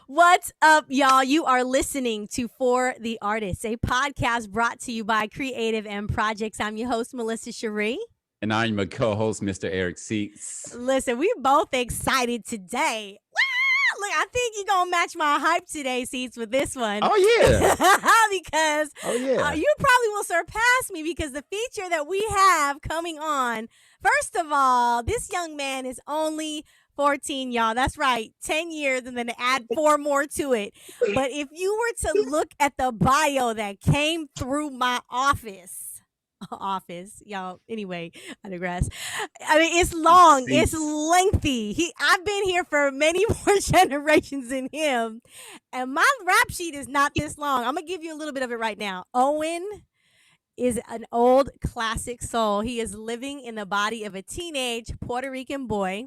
What's up, y'all? You are listening to For the Artists, a podcast brought to you by Creative and Projects. I'm your host, Melissa Sharee. And I'm your co-host, Mr. Eric Seats. Listen, we both excited today. Look, I think you're going to match my hype today, Seats, with this one. Oh, yeah. Because you probably will surpass me because the feature that we have coming on, first of all, this young man is only 14, y'all. That's right. 10 years and then add 4 more to it. But if you were to look at the bio that came through my office, y'all. Anyway, I digress. I mean, it's long, it's lengthy. I've been here for many more generations than him, and my rap sheet is not this long. I'm gonna give you a little bit of it right now. Owen is an old classic soul. He is living in the body of a teenage Puerto Rican boy.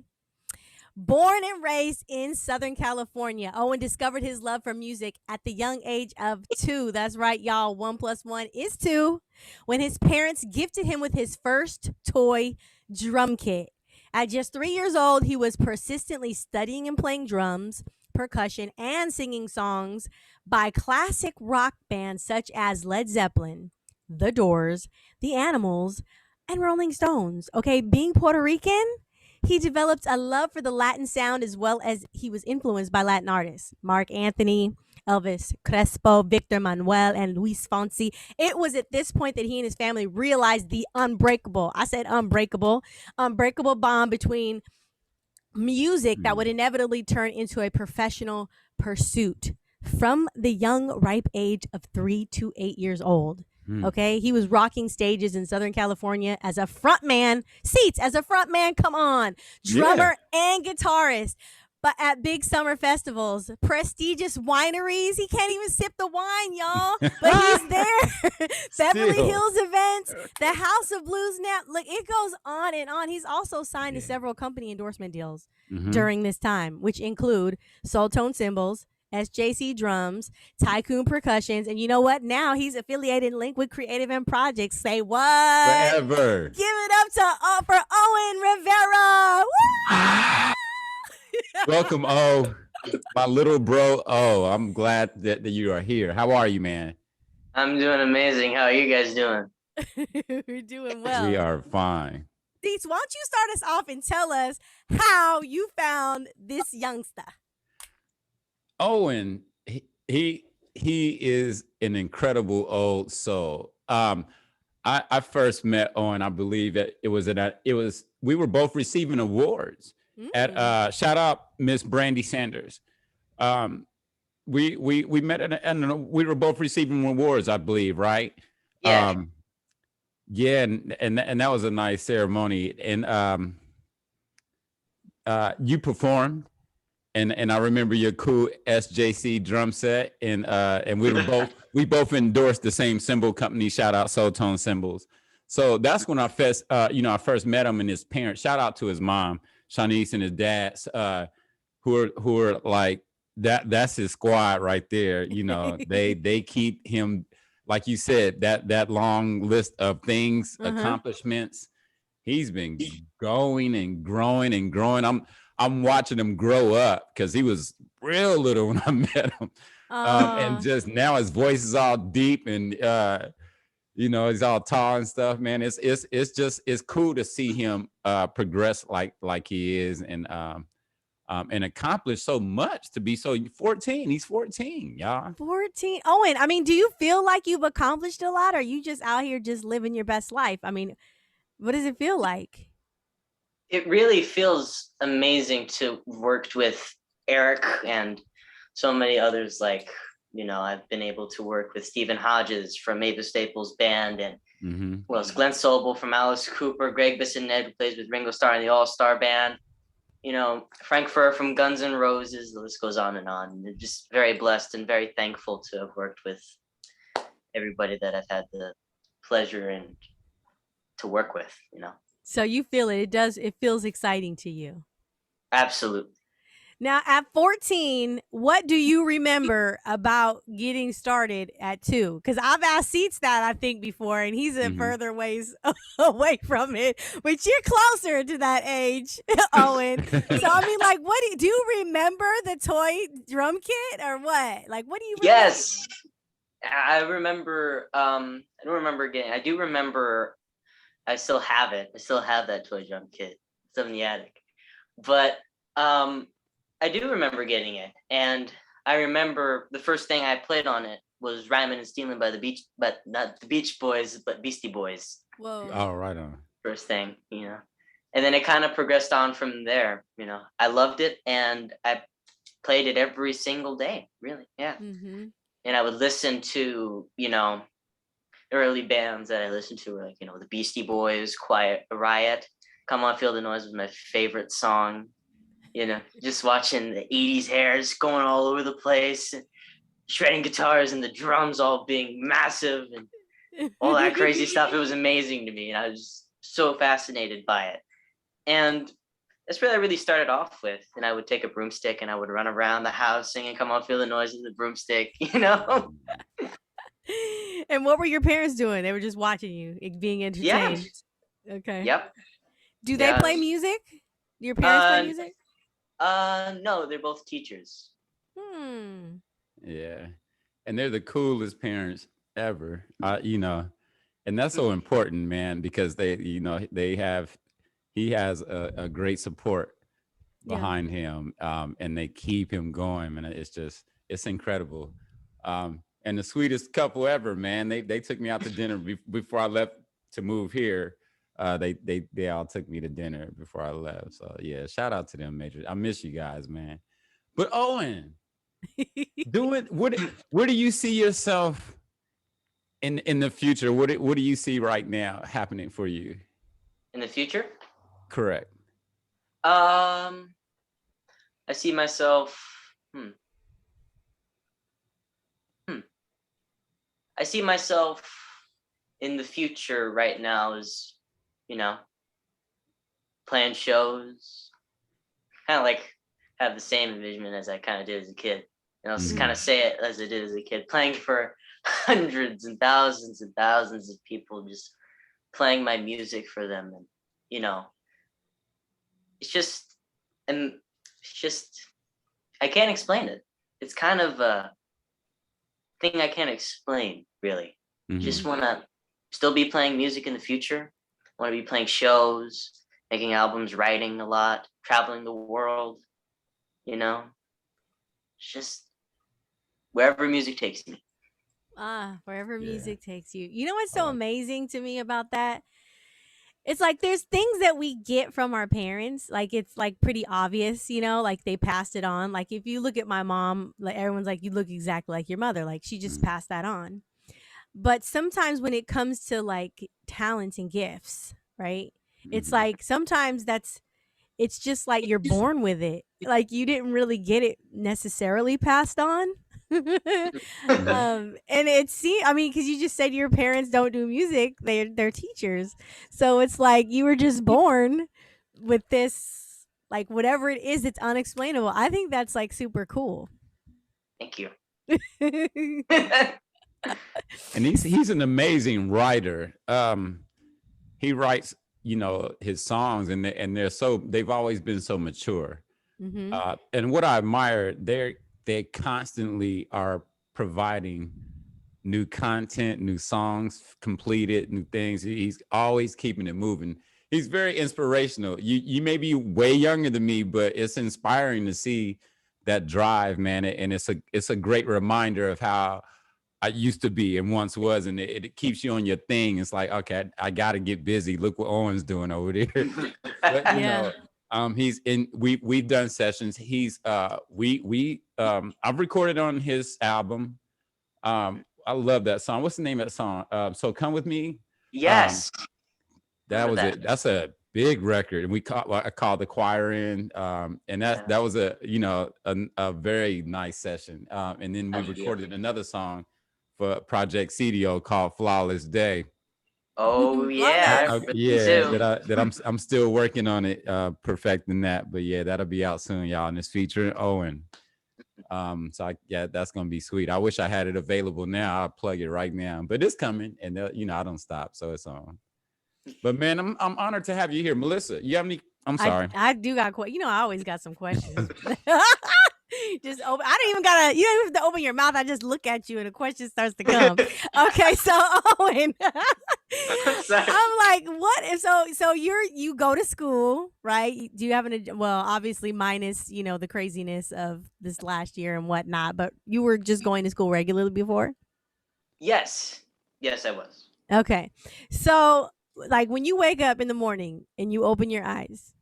Born and raised in Southern California, Owen discovered his love for music at the young age of 2. That's right, y'all. 1 + 1 is 2. When his parents gifted him with his first toy drum kit. At just 3 years old, he was persistently studying and playing drums, percussion, and singing songs by classic rock bands such as Led Zeppelin, The Doors, The Animals, and Rolling Stones. Okay, being Puerto Rican, he developed a love for the Latin sound as well as he was influenced by Latin artists. Mark Anthony, Elvis Crespo, Victor Manuel, and Luis Fonsi. It was at this point that he and his family realized the unbreakable bond between music that would inevitably turn into a professional pursuit from the young, ripe age of 3 to 8 years old. Okay, he was rocking stages in Southern California as a frontman. Come on. Drummer and guitarist. But at big summer festivals, prestigious wineries, he can't even sip the wine, y'all. But he's there. Beverly Hills events, the House of Blues now. Look, it goes on and on. He's also signed to several company endorsement deals during this time, which include Soul Tone Cymbals, SJC Drums, Tycoon Percussions, and you know what? Now he's affiliated and linked with Creative and Projects. Say what? Forever. Give it up for OWEN RIVERA. Welcome, O. My little bro, O. I'm glad that you are here. How are you, man? I'm doing amazing. How are you guys doing? We're doing well. We are fine. Deets, why don't you start us off and tell us how you found this youngster? Owen, he is an incredible old soul. I first met Owen. I believe that we were both receiving awards at shout out Miss Brandy Sanders. We met and we were both receiving awards, I believe, right? Yeah. And that was a nice ceremony. And you performed. And I remember your cool SJC drum set, and we both endorsed the same cymbal company. Shout out Soul Tone Cymbals. So that's when I first met him and his parents. Shout out to his mom, Shanice, and his dad, who are like that. That's his squad right there. You know, they keep him, like you said, that long list of things, accomplishments. He's been going and growing and growing. I'm watching him grow up because he was real little when I met him. And just now his voice is all deep and, he's all tall and stuff, man. It's cool to see him progress like he is and accomplish so much to be so 14. He's 14, y'all. 14. Owen, I mean, do you feel like you've accomplished a lot or are you just out here just living your best life? I mean, what does it feel like? It really feels amazing to work with Eric and so many others. Like, I've been able to work with Stephen Hodges from Mavis Staples Band and Glenn Sobel from Alice Cooper, Greg Bissonette, who plays with Ringo Starr in the All-Star Band, Frank Furr from Guns N' Roses. The list goes on and on. And just very blessed and very thankful to have worked with everybody that I've had the pleasure and to work with, So you feel it. It feels exciting to you. Absolutely. Now, at 14, what do you remember about getting started at 2? Because I've asked Seats that, I think, before, and he's in further ways away from it, but you're closer to that age, Owen. So, I mean, like, do you remember the toy drum kit or what? Like, what do you remember? Yes. I remember, I don't remember I do remember, I still have it. I still have that toy drum kit. It's in the attic. But I do remember getting it. And I remember the first thing I played on it was Rhymin' and Stealin' by but not the Beach Boys, but Beastie Boys. Whoa. Oh, right on. First thing, And then it kind of progressed on from there, I loved it and I played it every single day, really. Yeah. Mm-hmm. And I would listen to, the early bands that I listened to were like, the Beastie Boys, Quiet Riot, Come On Feel the Noise was my favorite song. Just watching the 80s hairs going all over the place, shredding guitars and the drums all being massive and all that crazy stuff. It was amazing to me. And I was so fascinated by it. And that's where I really started off with. And I would take a broomstick and I would run around the house singing Come On Feel the Noise of the broomstick, And what were your parents doing? They were just watching you, being entertained. Yeah. Okay. Yep. Do they play music? Your parents play music? No, they're both teachers. Yeah. And they're the coolest parents ever. And that's so important, man, because he has a great support behind him, and they keep him going, and it's incredible. And the sweetest couple ever, man. They took me out to dinner before I left to move here. They all took me to dinner before I left. So yeah, shout out to them, Major. I miss you guys, man. But Owen, where do you see yourself in the future? What do you see right now happening for you? In the future? Correct. I see myself. I see myself in the future right now as, playing shows. Kind of like have the same envisionment as I kind of did as a kid. Just kind of say it as I did as a kid, playing for hundreds and thousands of people, just playing my music for them. And, it's just, I can't explain it. It's kind of a thing I can't explain, really. Just want to still be playing music in the future. Want to be playing shows, making albums, writing a lot, traveling the world, just wherever music takes me. Wherever music takes you. You know what's so amazing to me about that? It's like there's things that we get from our parents, like it's like pretty obvious, like they passed it on. Like if you look at my mom, like everyone's like, you look exactly like your mother, like she just passed that on. But sometimes when it comes to like talents and gifts, right? It's like sometimes it's just like you're born with it. Like you didn't really get it necessarily passed on. And because you just said your parents don't do music, they're teachers, so it's like you were just born with this, like whatever it is, it's unexplainable. I think that's like super cool. Thank you. And he's an amazing writer. He writes his songs, and they've always been so mature. And what I admire, they constantly are providing new content, new songs, completed, new things. He's always keeping it moving. He's very inspirational. You may be way younger than me, but it's inspiring to see that drive, man. And it's a great reminder of how I used to be and once was, and it keeps you on your thing. It's like, okay, I got to get busy. Look what Owen's doing over there. But, he's in. We've done sessions. He's I've recorded on his album. I love that song. What's the name of that song? So Come With Me. Yes. That was it. That's a big record, and I called the choir in, and that was a very nice session. And then we recorded another song for Project CDO called Flawless Day. Oh Love yeah, that. I really Yeah, do. I'm still working on it, perfecting that. But yeah, that'll be out soon, y'all. And it's featuring Owen. Yeah, that's gonna be sweet. I wish I had it available now. I'll plug it right now, but it's coming, and I don't stop, so it's on. But man, I'm honored to have you here, Melissa. You have any? I'm sorry. I do got I always got some questions. Just open. I don't even gotta. You don't even have to open your mouth. I just look at you, and a question starts to come. Okay, so Owen, Sorry. I'm like, what if so? So you go to school, right? Do you have well, obviously minus the craziness of this last year and whatnot, but you were just going to school regularly before. Yes, I was. Okay, so like when you wake up in the morning and you open your eyes.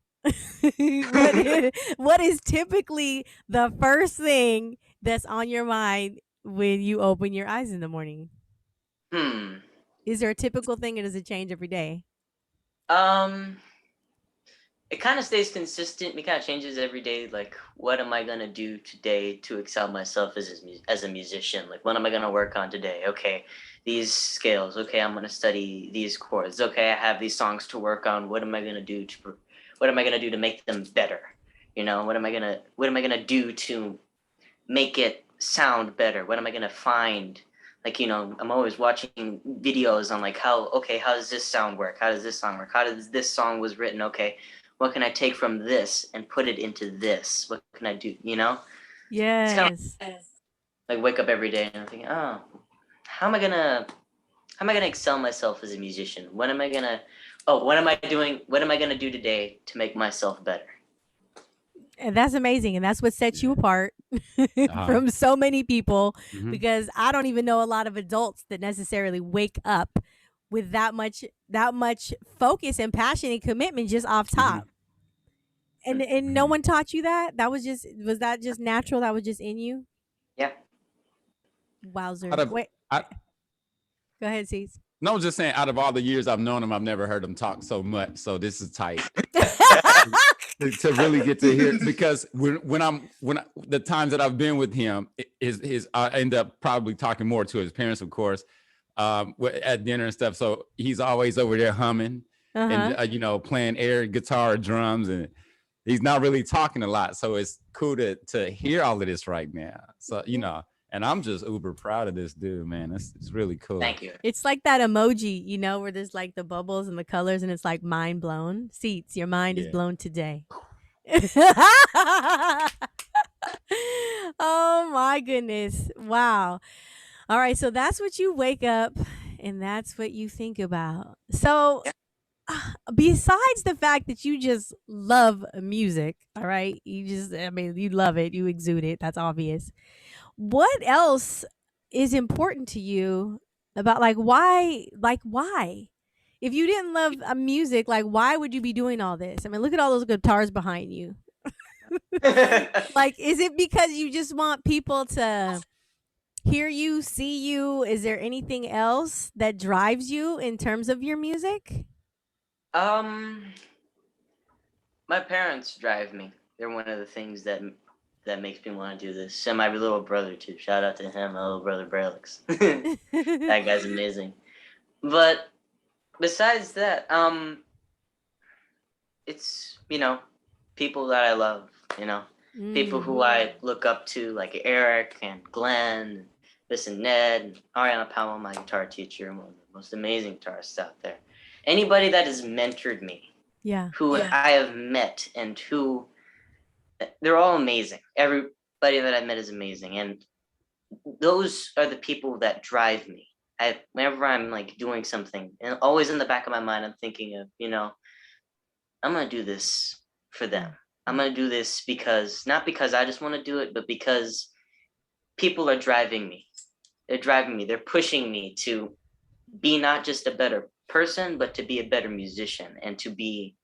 What is typically the first thing that's on your mind when you open your eyes in the morning? Is there a typical thing or does it change every day? It kind of stays consistent. It kind of changes every day. Like, what am I gonna do today to excel myself as a musician? Like, what am I gonna work on today? Okay, these scales. Okay, I'm gonna study these chords. Okay, I have these songs to work on. What am I gonna do to make them better? What am I gonna do to make it sound better? What am I gonna find? Like, I'm always watching videos on like how does this sound work? How does this song work? How does this song was written? Okay, what can I take from this and put it into this? What can I do? It's kind Yes. of like wake up every day and I'm thinking, oh, how am I gonna excel myself as a musician? What am I gonna do today to make myself better? And that's amazing. And that's what sets you apart from so many people because I don't even know a lot of adults that necessarily wake up with that much focus and passion and commitment just off top. And no one taught you that? Was that just natural? That was just in you? Yeah. Wowzers. Wait. Go ahead, Cease. No, I was just saying, out of all the years I've known him, I've never heard him talk so much. So this is tight. to really get to hear, because the times that I've been with him, I end up probably talking more to his parents, of course, at dinner and stuff. So he's always over there humming and playing air guitar, drums, and he's not really talking a lot. So it's cool to hear all of this right now. So and I'm just uber proud of this dude, man. It's really cool. Thank you. It's like that emoji, where there's like the bubbles and the colors and it's like mind blown. Seats, your mind is blown today. Oh my goodness. Wow. All right. So that's what you wake up and that's what you think about. So besides the fact that you just love music, all right, you love it, you exude it, that's obvious. What else is important to you about why if you didn't love music, why would you be doing all this? I mean, look at all those guitars behind you. Is it because you just want people to hear you, see you? Is there anything else that drives you in terms of your music? My parents drive me. They're one of the things that makes me want to do this. And my little brother too. Shout out to him, my little brother Braylix. That guy's amazing. But besides that, it's people that I love. People who I look up to, like Eric and Glenn, this and Ned, and Ariana Powell, my guitar teacher, one of the most amazing guitarists out there. Anybody that has mentored me, I have met, and who they're all amazing. Everybody that I've met is amazing, and those are the people that drive me. Whenever I'm doing something, and always in the back of my mind, I'm thinking of I'm gonna do this for them. I'm gonna do this not because I just want to do it, but because people are driving me. They're driving me. They're pushing me to be not just a better person, but to be a better musician and to be,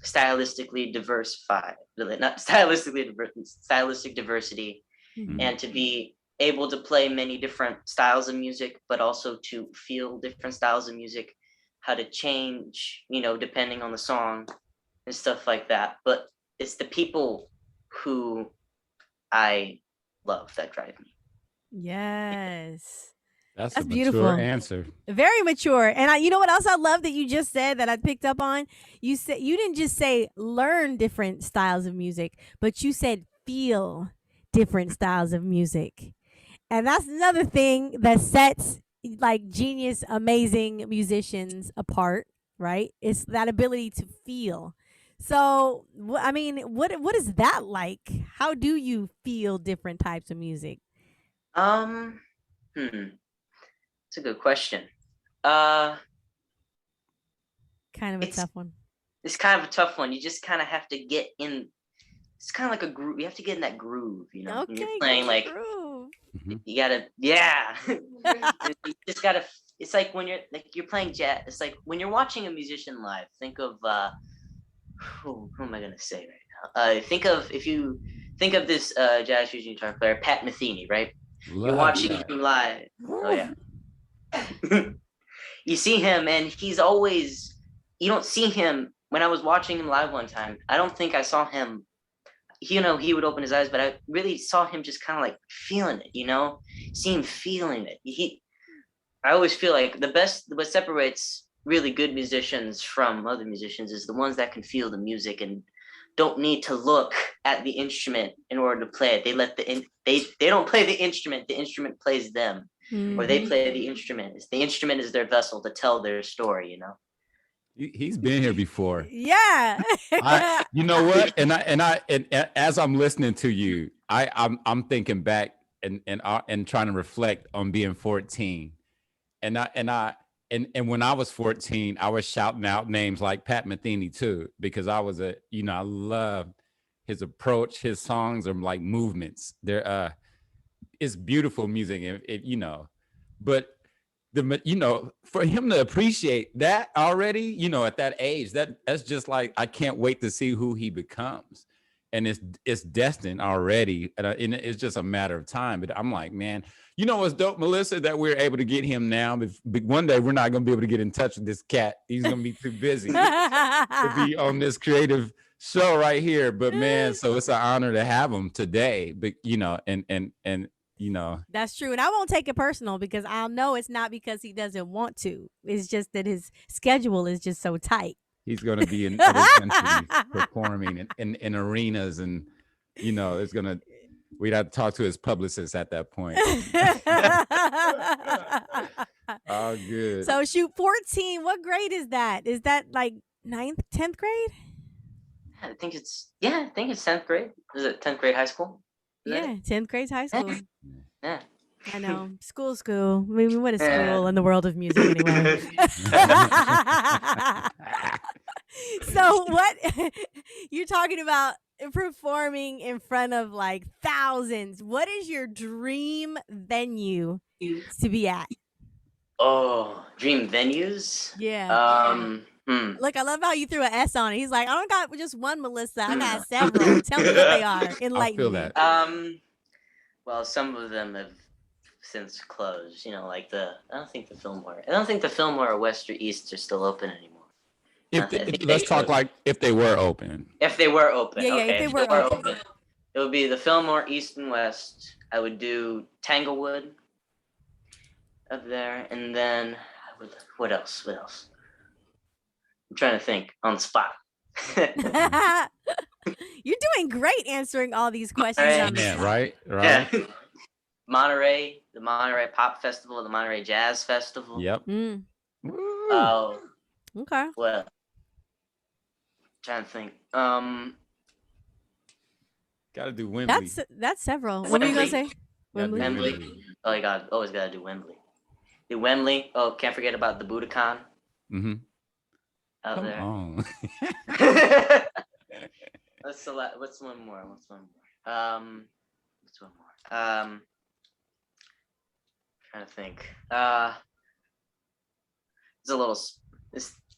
stylistically diversified, not stylistic diversity, and to be able to play many different styles of music, but also to feel different styles of music, how to change, depending on the song and stuff like that. But it's the people who I love that drive me. Yes. That's a That's mature beautiful. answer. Very mature. And you know what else I love that you just said that I picked up on? You said you didn't just say learn different styles of music, but you said feel different styles of music. And that's another thing that sets like genius, amazing musicians apart, right? It's that ability to feel. So, I mean, what is that like? How do you feel different types of music? Hmm, it's a good question. Uh, Kind of a it's tough one. it's kind of a tough one. You just kind of have to get in. It's kind of like a groove. You have to get in that groove, you know. When you're Okay, playing, get like your groove. you gotta, yeah. You just gotta. It's like when you're playing jazz. It's like when you're watching a musician live. Think of who am I gonna say right now? If you think of this jazz fusion guitar player, Pat Metheny, right? You're watching him live. Oh yeah. You see him, and he's always. You don't see him. When I was watching him live one time, I don't think I saw him. He would open his eyes, but I really saw him just kind of like feeling it. See him feeling it. I always feel like what separates really good musicians from other musicians is the ones that can feel the music and don't need to look at the instrument in order to play it. They don't play the instrument plays them, or they play the instrument. The instrument is their vessel to tell their story. He's been here before. Yeah. You know what? And as I'm listening to you, I'm thinking back and trying to reflect on being 14. And when I was 14, I was shouting out names like Pat Metheny too, because I love his approach. His songs are like movements. It's beautiful music, but for him to appreciate that already, at that age, that's just like, I can't wait to see who he becomes. And it's destined already. And it's just a matter of time. But I'm like, man, what's dope, Melissa, that we're able to get him now. But one day we're not going to be able to get in touch with this cat. He's going to be too busy to be on this creative show right here. But man, so it's an honor to have him today. But, That's true. And I won't take it personal because I'll know it's not because he doesn't want to. It's just that his schedule is just so tight. He's going to be in other countries performing in arenas, and we'd have to talk to his publicist at that point. Oh, good. So shoot, 14. What grade is that? Is that like 9th, 10th grade? I think it's 10th grade. Is it 10th grade high school? Yeah, 10th grade's high school. Yeah. I know. School. I mean, what is school in the world of music anyway? So what you're talking about performing in front of like thousands. What is your dream venue to be at? Oh, dream venues? Yeah. Look, I love how you threw an S on it. He's like, I don't got just one, Melissa. I got several. Tell me what they are. Enlighten I feel me. that. Well, some of them have since closed. Like I don't think the Fillmore or West or East are still open anymore. Let's talk like if they were open. If they were open. Yeah, okay. if they were open. It would be the Fillmore East and West. I would do Tanglewood up there, and then what else? I'm trying to think on the spot. You're doing great answering all these questions. Yeah, right. Yeah. Monterey, the Monterey Pop Festival, the Monterey Jazz Festival. Yep. Oh. Okay. Well, I'm trying to think. Gotta do Wembley. That's several. What were you gonna say? Wembley. Oh my God! Always gotta do Wembley. Do Wembley. Oh, can't forget about the Budokan. Mm-hmm. Out Come there. on. What's one more? Trying to think. It's a little.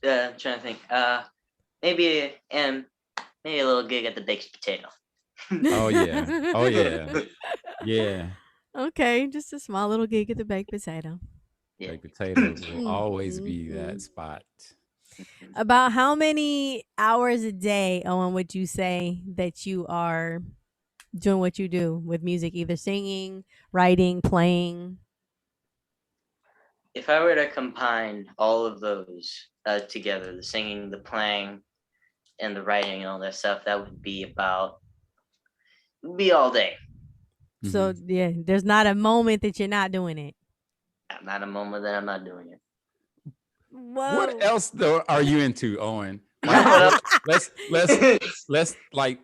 I'm trying to think. Maybe a little gig at the Baked Potato. Oh yeah. Yeah. Okay, just a small little gig at the Baked Potato. Yeah. Baked Potato will always be that spot. About how many hours a day, Owen, would you say that you are doing what you do with music, either singing, writing, playing? if I were to combine all of those together, the singing, the playing, and the writing and all that stuff, that would be all day. So yeah, there's not a moment that you're not doing it. Not a moment that I'm not doing it. Whoa. What else though are you into, Owen? Let's like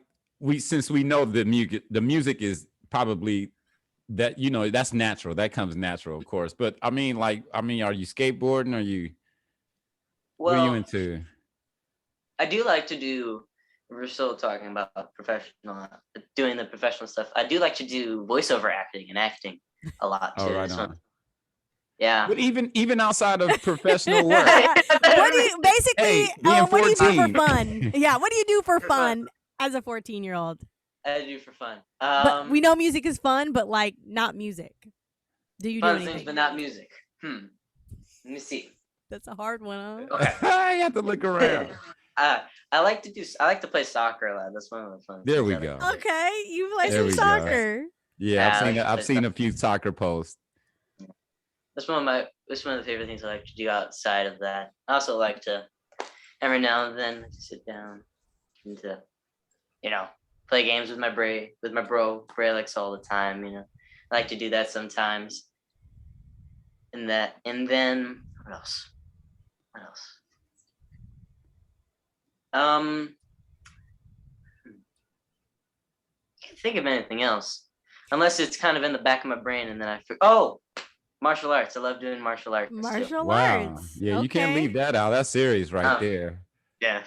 since we know the music is probably that, you know, that's natural. That comes natural, of course. But I mean, are you skateboarding? What are you into? I do like to do. We're still talking about doing the professional stuff. I do like to do voiceover acting and acting a lot too. Oh, right on. Yeah. But even outside of professional work, what do you basically? being 14. What do you do for fun? Yeah, what do you do for fun as a 14-year-old? I do for fun. But we know music is fun, but like not music. Do you do anything? Things, but not music. Let me see. That's a hard one, huh? Okay. I have to look around. I like to play soccer a lot. That's one of the fun. There we go. Okay, you play some soccer. Go. Yeah, I've seen a few soccer posts. That's one of the favorite things I like to do outside of that. I also like to every now and then sit down and play games with my bro. Bray likes all the time, I like to do that sometimes. And then what else? Can't think of anything else, unless it's kind of in the back of my brain, and then martial arts. I love doing martial arts. Martial wow. arts. Yeah, okay. You can't leave that out. That's serious right there. Yeah.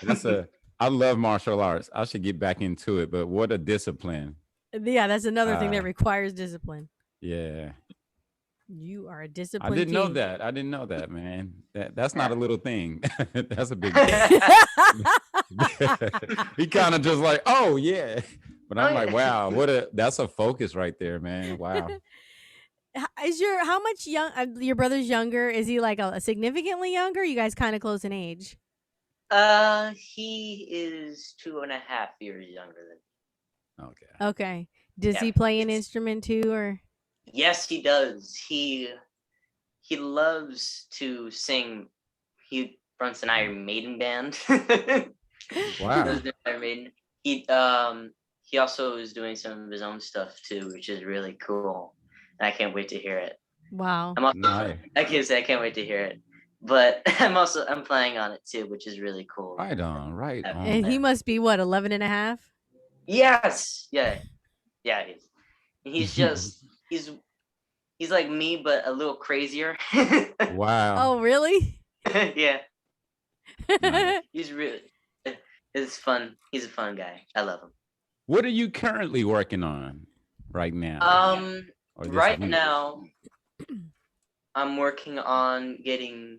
I love martial arts. I should get back into it, but what a discipline. Yeah, that's another thing that requires discipline. Yeah. You are a disciplined I didn't know that, man. That's not a little thing. That's a big thing. He kind of just like, oh yeah. But I'm like, wow, that's a focus right there, man. Wow. How much your brother's younger? Is he like a significantly younger? You guys kind of close in age? He is 2.5 years younger than me. Okay. Does he play an instrument too, or? Yes, he does. He loves to sing. He fronts an Iron Maiden band. Wow. Iron Maiden. He also is doing some of his own stuff too, which is really cool. And I can't wait to hear it. Wow. I can't say I can't wait to hear it. But I'm playing on it too, which is really cool. Right on. And he must be what, 11 and a half? Yes. Yeah. Yeah, he's just he's like me, but a little crazier. Wow. Oh, really? Yeah. Nice. It's fun. He's a fun guy. I love him. What are you currently working on right now? Right now, I'm working on getting,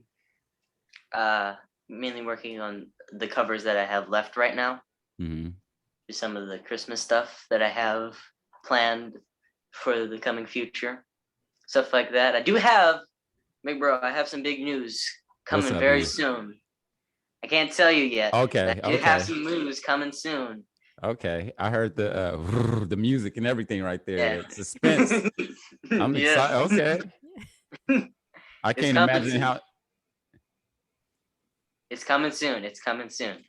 mainly working on the covers that I have left right now. Mm-hmm. Some of the Christmas stuff that I have planned for the coming future, stuff like that. I do have, big bro, I have some big news coming very soon. I can't tell you yet. Okay. I do have some news coming soon. Okay, I heard the music and everything right there. Yeah. Suspense. I'm excited. Okay. I can't imagine how. It's coming soon.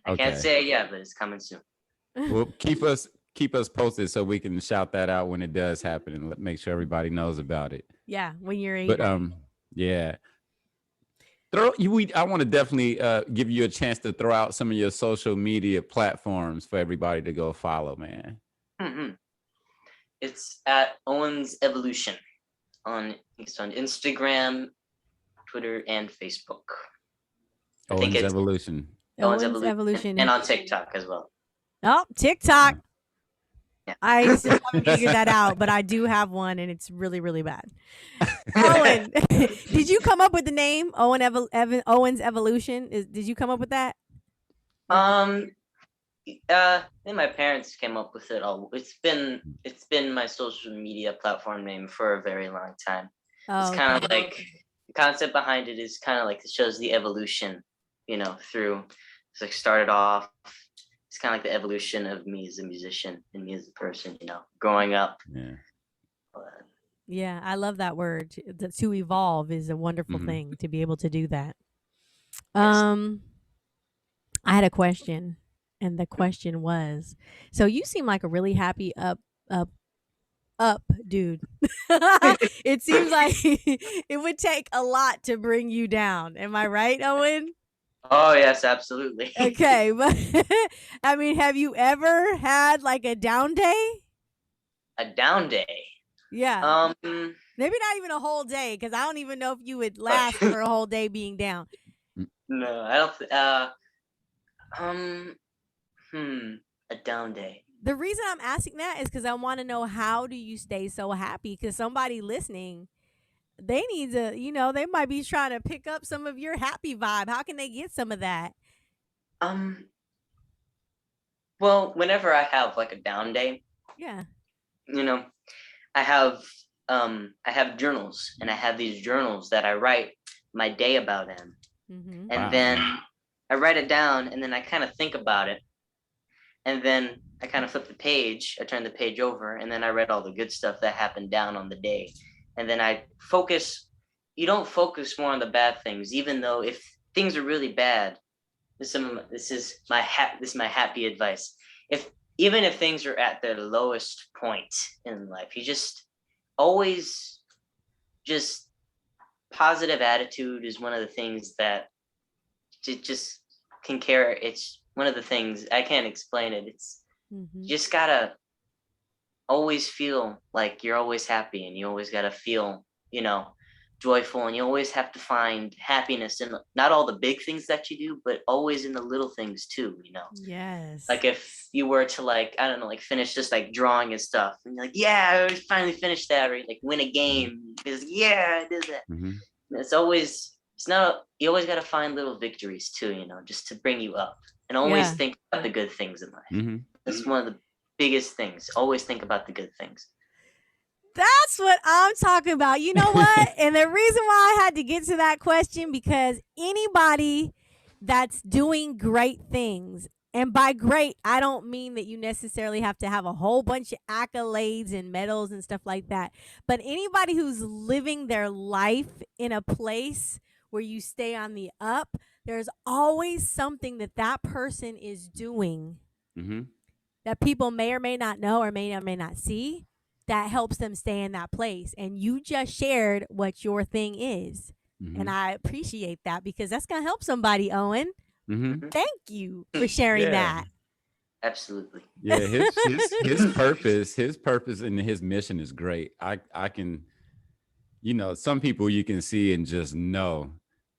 I can't say it yet, but it's coming soon. Well, keep us posted so we can shout that out when it does happen and make sure everybody knows about it. Yeah, when you're 8. But yeah. I want to definitely give you a chance to throw out some of your social media platforms for everybody to go follow, man. Mm-hmm. It's at Owen's Evolution it's on Instagram, Twitter, and Facebook. Owen's Evolution. Owen's Evolution. And on TikTok as well. Oh, TikTok. Yeah. I still haven't figured that out, but I do have one, and it's really, really bad. Owen, did you come up with the name Owen's Evolution? Did you come up with that? I think my parents came up with it all. It's been my social media platform name for a very long time. It's kind of like the concept behind it is kind of like it shows the evolution, through. It's like started off. It's kind of like the evolution of me as a musician and me as a person, growing up. Yeah. Yeah, I love that word. To evolve is a wonderful thing to be able to do that. Yes. I had a question, and the question was, so you seem like a really happy up dude. It seems like it would take a lot to bring you down. Am I right, Owen? Oh yes, absolutely. Okay, but I mean, have you ever had like a down day? A down day. Yeah. Maybe not even a whole day, because I don't even know if you would last for a whole day being down. No, I don't. A down day. The reason I'm asking that is because I want to know, how do you stay so happy? Because somebody listening, they need to, they might be trying to pick up some of your happy vibe. How can they get some of that? Well, whenever I have like a down day, Yeah. I have journals, and I have these journals that I write my day about in. And then I write it down, and then I kind of think about it, and then I kind of flip the page, I turn the page over, and then I read all the good stuff that happened down on the day. And then you don't focus more on the bad things, even though if things are really bad. This is my happy advice. Even if things are at their lowest point in life, you just always positive attitude is one of the things that just can care. It's one of the things, I can't explain it. It's you just gotta always feel like you're always happy, and you always gotta feel, joyful, and you always have to find happiness in not all the big things that you do, but always in the little things too. Yes. Like if you were to finish just like drawing and stuff, and you're like, yeah, I finally finished that, or win a game, because yeah, I did that. You always got to find little victories too, just to bring you up, and always think about the good things in life. That's one of the biggest things. Always think about the good things. That's what I'm talking about. You know what? And the reason why I had to get to that question, because anybody that's doing great things, and by great, I don't mean that you necessarily have to have a whole bunch of accolades and medals and stuff like that, but anybody who's living their life in a place where you stay on the up, there's always something that person is doing that people may or may not know, or may or may not see, that helps them stay in that place. And you just shared what your thing is. And I appreciate that, because that's going to help somebody, Owen. Thank you for sharing that. Absolutely. Yeah, his purpose and his mission is great. I can, some people you can see and just know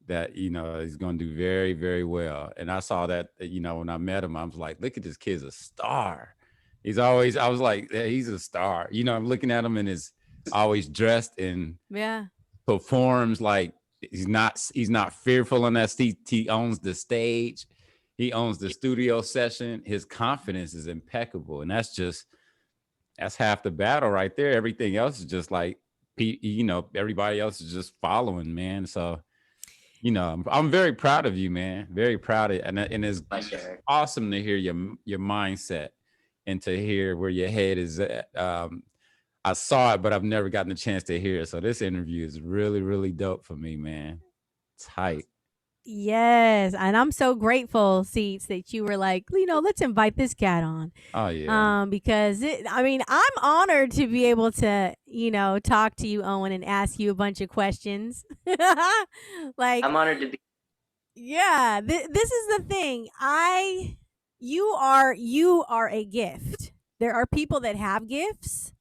that, he's going to do very, very well. And I saw that, when I met him, I was like, look at this kid's a star. I was like, yeah, he's a star. I'm looking at him, and is always dressed and performs like he's not fearful on that stage. He owns the stage. He owns the studio session. His confidence is impeccable. And that's half the battle right there. Everything else is just like, everybody else is just following, man. So, I'm very proud of you, man. Very proud of it. And it's awesome to hear your mindset, and to hear where your head is at. I saw it, but I've never gotten a chance to hear it. So this interview is really, really dope for me, man. Tight. Yes. And I'm so grateful, Seats, that you were like, let's invite this cat on. Oh, yeah. Because I'm honored to be able to, talk to you, Owen, and ask you a bunch of questions. I'm honored to be. Yeah. This is the thing. You are a gift. There are people that have gifts,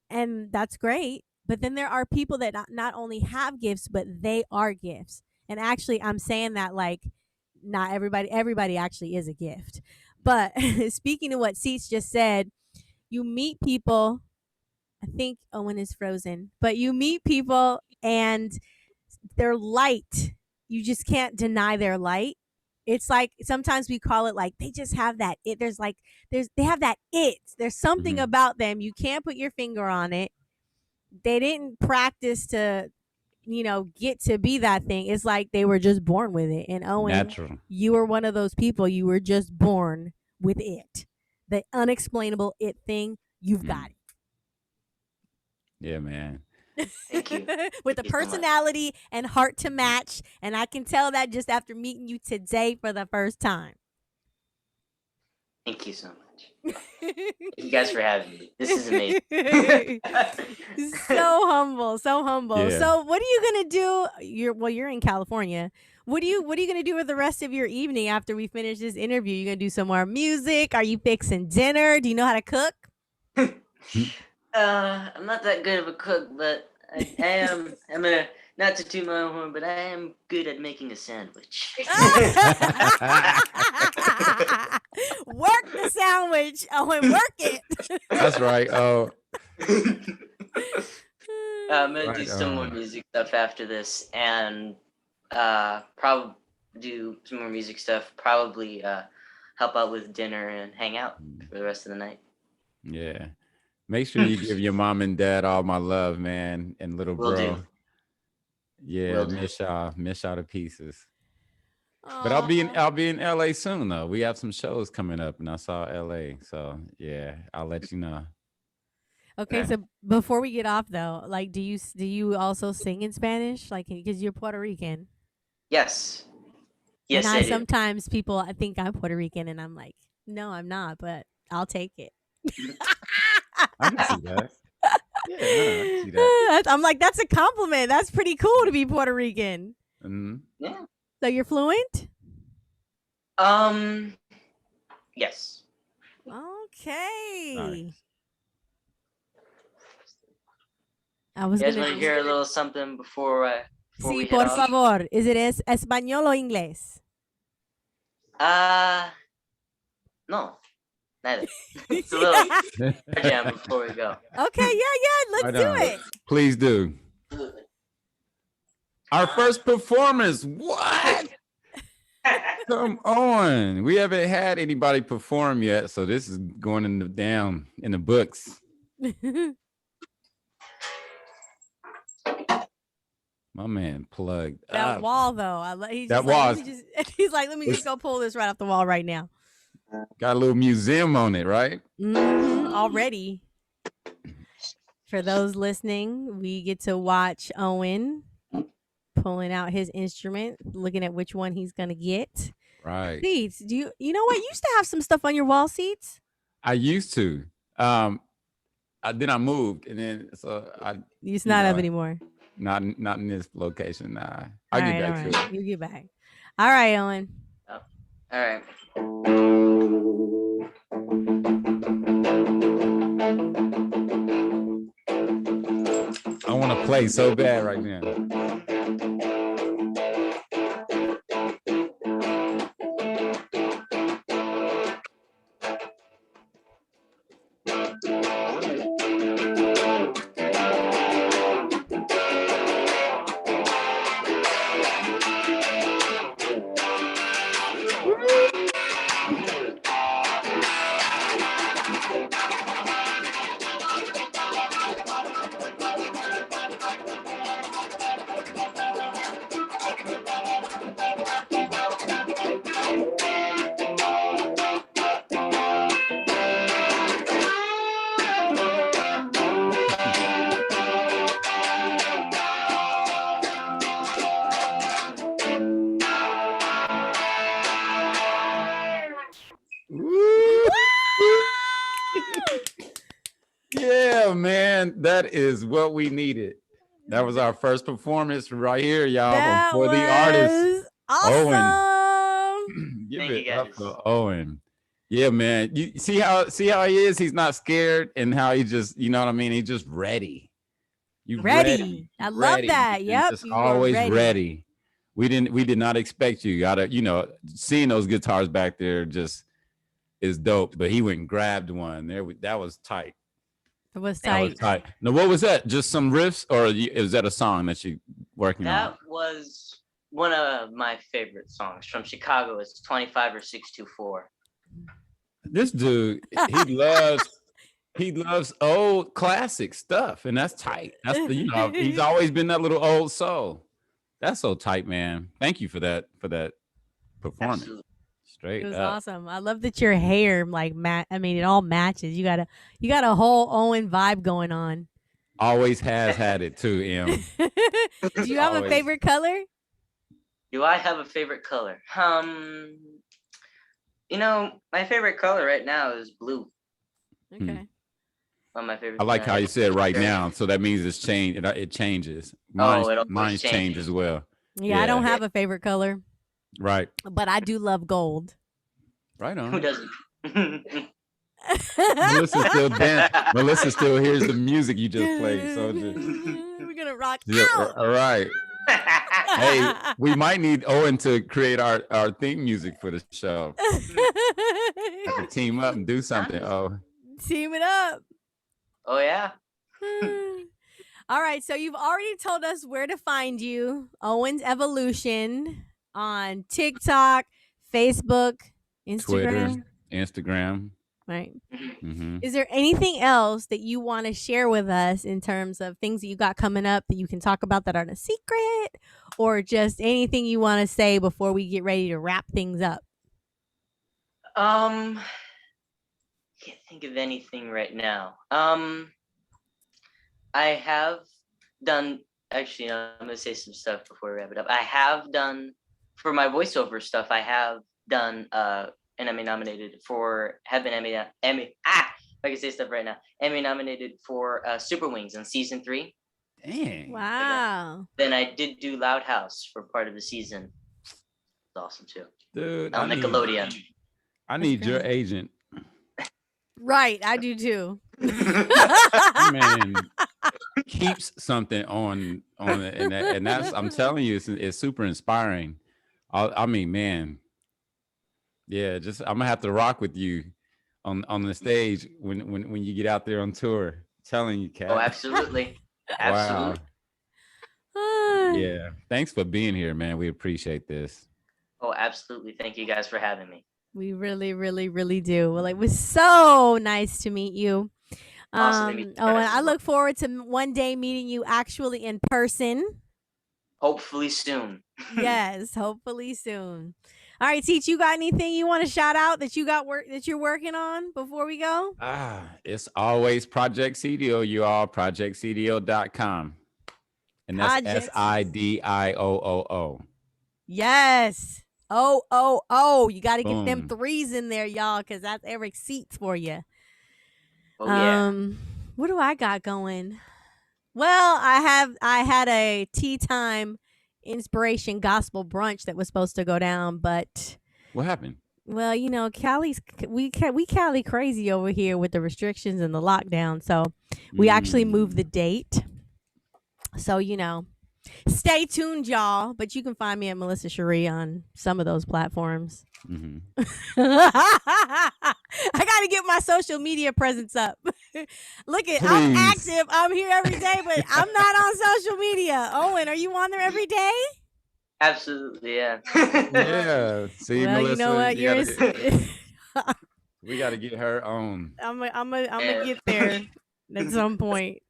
and that's great. But then there are people that not only have gifts, but they are gifts. And actually, I'm saying that like not everybody actually is a gift. But speaking of what Seats just said, you meet people. I think Owen is frozen, but you meet people and their light, you just can't deny their light. It's like sometimes we call it like they just have that it. They have that it. There's something about them. You can't put your finger on it. They didn't practice to, get to be that thing. It's like they were just born with it. And Owen, natural. You were one of those people. You were just born with it. The unexplainable it thing. You've got it. Yeah, man. Thank you. With a personality and heart to match. And I can tell that just after meeting you today for the first time. Thank you so much. Thank you guys for having me. This is amazing. So humble, so humble. Yeah. So what are you gonna do? You're in California. What are you gonna do with the rest of your evening after we finish this interview? You gonna do some more music? Are you fixing dinner? Do you know how to cook? I'm not that good of a cook, but I am. I'm gonna not to toot my own horn, but I am good at making a sandwich. Work the sandwich. Oh, and work it. That's right. Oh, I'm gonna do some more music stuff after this, and probably do some more music stuff. Probably help out with dinner and hang out for the rest of the night. yeah. Make sure you give your mom and dad all my love, man, and little Will bro. do. Yeah, Will do. miss y'all to pieces. Aww. But I'll be in LA soon though. We have some shows coming up, and I saw LA, so yeah, I'll let you know. Okay, so before we get off though, like, do you also sing in Spanish? Like, because you're Puerto Rican. Yes. Yes, and I do. sometimes I think I'm Puerto Rican, and I'm like, no, I'm not, but I'll take it. I can see that. Yeah, no, I can see that. I'm like, that's a compliment. That's pretty cool to be Puerto Rican. Mm-hmm. Yeah. So you're fluent? Yes. Okay. Nice. I was You guys gonna want to hear a little something before we Sí, head por off? favor. Is it español o inglés? No, neither. It's a little jam before we go. Okay, yeah. Let's do it. Please do. Our first performance. What? Come on. We haven't had anybody perform yet, so this is going down in the books. My man plugged that up. wall though. He's That like, wall. he's like, let me just go pull this right off the wall right now. Got a little museum on it, right? Already. For those listening, we get to watch Owen pulling out his instrument, looking at which one he's gonna get. Right. Seats. Do you know what? You used to have some stuff on your wall seats. I used to. Then I moved, and then so I. It's not up anymore. Not in this location. Nah. I'll get back to it. You get back. All right, Owen. Oh, all right. I want to play so bad right now. Yeah, man, that is what we needed. That was our first performance right here, y'all. For the artist, awesome. Owen. Give it up for Owen. Yeah, man. You see how he is? He's not scared, and how he just, you know what I mean? He's just ready. You ready. I love that. Yep. Just always ready. We did not expect you. Seeing those guitars back there just is dope. But he went and grabbed one. That was tight. It was tight. Now, what was that? Just some riffs, or is that a song that you working on? That was one of my favorite songs from Chicago. It's 25 or 624. This dude, he loves old classic stuff, and that's tight. That's he's always been that little old soul. That's so tight, man. Thank you for that performance. Absolutely. Straight. It was up. awesome. I love that your hair it all matches. You got a whole Owen vibe going on. Always has had it too, Em. Do you have a favorite color? Do I have a favorite color? My favorite color right now is blue. Okay. One of my favorite. I like how you said right now, so that means it's changed. It changes. Mine's changed as well. Yeah, I don't have a favorite color. Right. But I do love gold. Right on. Who doesn't? Melissa still hears the music you just played. So we're gonna rock out. All right. Hey, we might need Owen to create our theme music for the show. Have to team up and do something. Team it up. Oh yeah. All right, so you've already told us where to find you. Owen's Evolution on TikTok, Facebook, Instagram. Twitter, Instagram. Right. Mm-hmm. Is there anything else that you want to share with us in terms of things that you got coming up that you can talk about that aren't a secret, or just anything you want to say before we get ready to wrap things up? Can't think of anything right now. I have done, actually, I'm going to say some stuff before we wrap it up. I have done, for my voiceover stuff, I have done, and Emmy nominated for, have been Emmy, I can say stuff right now. Emmy nominated for Super Wings in season 3. Dang. Wow. Then I did do Loud House for part of the season. It's awesome too. Dude, on Nickelodeon. I need your agent. Right, I do too. Man, keeps something on it, and that's, I'm telling you, it's super inspiring. I mean, man, yeah, just I'm gonna have to rock with you on the stage when you get out there on tour. I'm telling you, Kat. Oh, absolutely. Absolutely. Wow. Yeah, thanks for being here, man. We appreciate this. Oh, absolutely. Thank you guys for having me. We really, really, really do. Well, it was so nice to meet you. Awesome to meet you guys. And I look forward to one day meeting you actually in person. Hopefully soon. Yes, hopefully soon. All right, Teach, you got anything you want to shout out that you're working on before we go? It's always Project CDO, you all, projectcdo.com. And that's SIDIOOO. Yes. Oh, you got to get them 3s in there, y'all, because that's Eric Seats for you. Oh, yeah. What do I got going? Well, I had a tea time inspiration gospel brunch that was supposed to go down, but what happened? Well, we Cali crazy over here with the restrictions and the lockdown, so we actually moved the date. So stay tuned, y'all. But you can find me at Melissa Sharee on some of those platforms. Mm-hmm. I got to get my social media presence up. Look at, I'm active. I'm here every day, but I'm not on social media. Owen, are you on there every day? Absolutely, yeah. Yeah. See, well, Melissa, you know what? We got to get her on. I'm gonna get there at some point.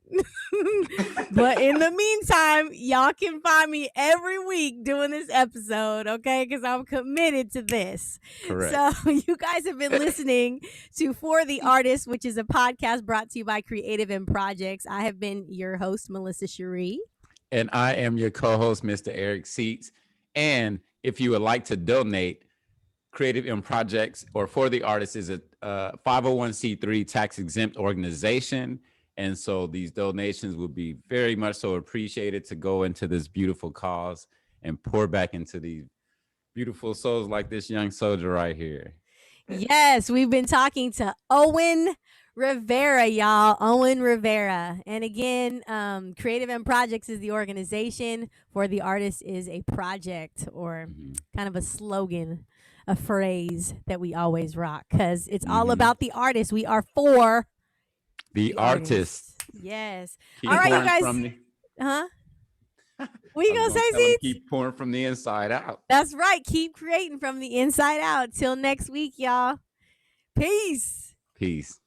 But in the meantime, y'all can find me every week doing this episode, okay? Because I'm committed to this. Correct. So you guys have been listening to For the Artist, which is a podcast brought to you by Creative and Projects. I have been your host, Melissa Sharee. And I am your co-host, Mr. Eric Seats. And if you would like to donate, Creative and Projects or For the Artist is a 501c3 tax-exempt organization. And so these donations will be very much so appreciated to go into this beautiful cause and pour back into these beautiful souls like this young soldier right here. Yes, we've been talking to Owen Rivera, y'all. Owen Rivera. And again, Creative and Projects is the organization. For the Artist is a project or kind of a slogan, a phrase that we always rock because it's all about the artist. We are for the artist. Yes. Keep all right, you guys. What you gonna say, Seeds? Keep pouring from the inside out. That's right. Keep creating from the inside out. Till next week, y'all. Peace. Peace.